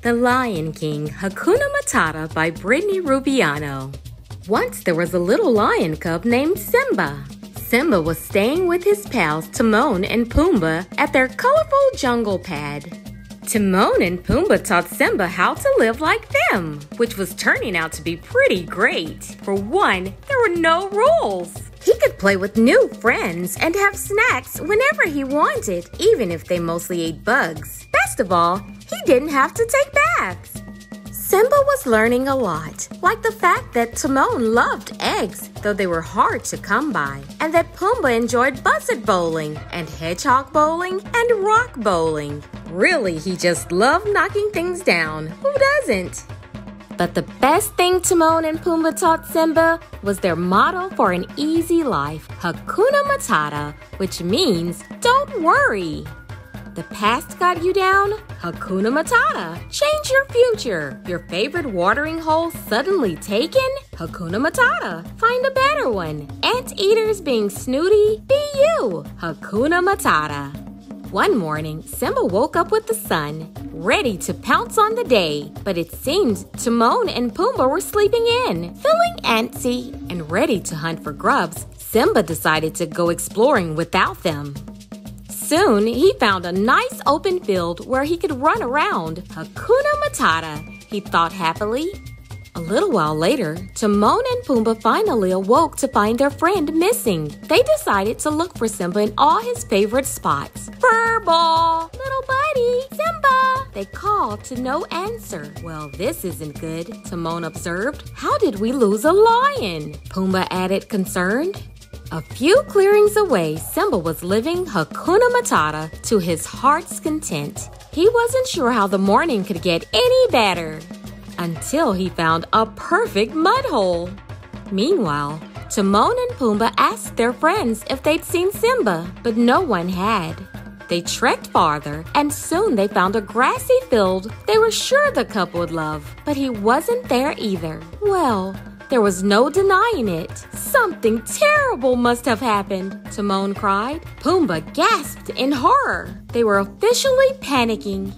The Lion King, Hakuna Matata by Brittany Rubiano. Once there was a little lion cub named Simba. Simba was staying with his pals Timon and Pumbaa at their colorful jungle pad. Timon and Pumbaa taught Simba how to live like them, which was turning out to be pretty great. For one, there were no rules. He could play with new friends and have snacks whenever he wanted, even if they mostly ate bugs. Best of all, he didn't have to take baths. Simba was learning a lot, like the fact that Timon loved eggs, though they were hard to come by, and that Pumbaa enjoyed buzzard bowling and hedgehog bowling and rock bowling. Really, he just loved knocking things down. Who doesn't? But the best thing Timon and Pumbaa taught Simba was their motto for an easy life, Hakuna Matata, which means don't worry. The past got you down? Hakuna Matata. Change your future. Your favorite watering hole suddenly taken? Hakuna Matata. Find a better one. Anteaters being snooty? Be you. Hakuna Matata. One morning, Simba woke up with the sun, ready to pounce on the day. But it seemed Timon and Pumbaa were sleeping in. Feeling antsy and ready to hunt for grubs, Simba decided to go exploring without them. Soon, he found a nice open field where he could run around. Hakuna Matata, he thought happily. A little while later, Timon and Pumbaa finally awoke to find their friend missing. They decided to look for Simba in all his favorite spots. Furball! Little buddy! Simba! They called to no answer. Well, this isn't good, Timon observed. How did we lose a lion? Pumbaa added, concerned. A few clearings away, Simba was living Hakuna Matata to his heart's content. He wasn't sure how the morning could get any better until he found a perfect mud hole. Meanwhile, Timon and Pumbaa asked their friends if they'd seen Simba, but no one had. They trekked farther, and soon they found a grassy field they were sure the cub would love, but he wasn't there either. Well, there was no denying it. Something terrible must have happened, Timon cried. Pumbaa gasped in horror. They were officially panicking.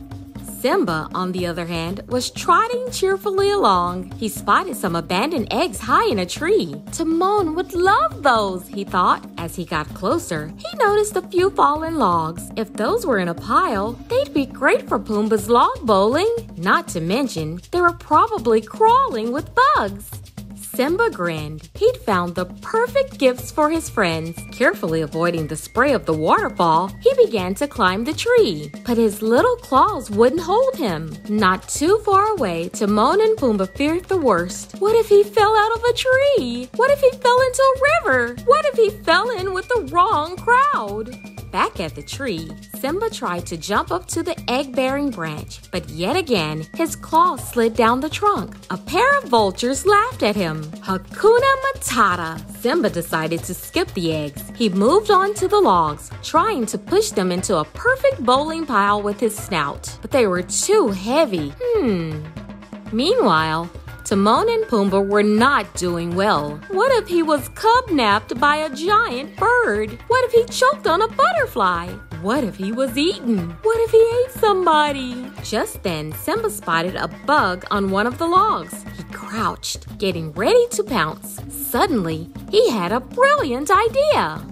Simba, on the other hand, was trotting cheerfully along. He spotted some abandoned eggs high in a tree. Timon would love those, he thought. As he got closer, he noticed a few fallen logs. If those were in a pile, they'd be great for Pumbaa's log bowling. Not to mention, they were probably crawling with bugs. Simba grinned. He'd found the perfect gifts for his friends. Carefully avoiding the spray of the waterfall, he began to climb the tree. But his little claws wouldn't hold him. Not too far away, Timon and Pumbaa feared the worst. What if he fell out of a tree? What if he fell into a river? What if he fell in with the wrong crowd? Back at the tree, Simba tried to jump up to the egg-bearing branch, but yet again, his claws slid down the trunk. A pair of vultures laughed at him. Hakuna Matata! Simba decided to skip the eggs. He moved on to the logs, trying to push them into a perfect bowling pile with his snout, but they were too heavy. Meanwhile, Timon and Pumbaa were not doing well. What if he was cub-napped by a giant bird? What if he choked on a butterfly? What if he was eaten? What if he ate somebody? Just then, Simba spotted a bug on one of the logs. He crouched, getting ready to pounce. Suddenly, he had a brilliant idea.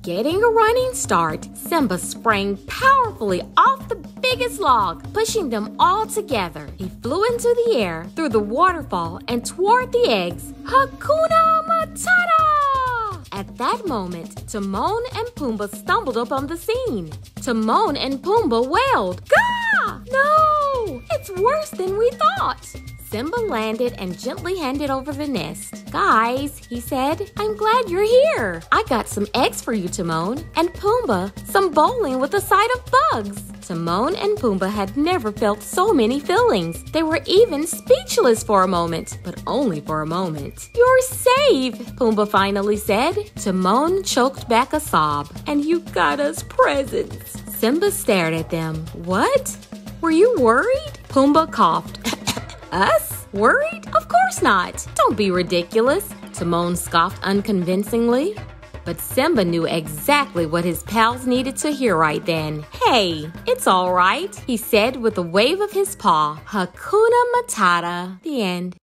Getting a running start, Simba sprang powerfully off the biggest log, pushing them all together. He flew into the air, through the waterfall, and toward the eggs. Hakuna Matata! At that moment, Timon and Pumbaa stumbled upon the scene. Timon and Pumbaa wailed, "Gah! No! It's worse than we thought!" Simba landed and gently handed over the nest. "Guys," he said, "I'm glad you're here. I got some eggs for you, Timon, and Pumbaa, some bowling with a side of bugs." Timon and Pumbaa had never felt so many feelings. They were even speechless for a moment, but only for a moment. "You're safe," Pumbaa finally said. Timon choked back a sob. "And you got us presents." Simba stared at them. "What? Were you worried?" Pumbaa coughed. "Us? Worried? Of course not. Don't be ridiculous," Timon scoffed unconvincingly. But Simba knew exactly what his pals needed to hear right then. "Hey, it's all right," he said with a wave of his paw. Hakuna Matata. The end.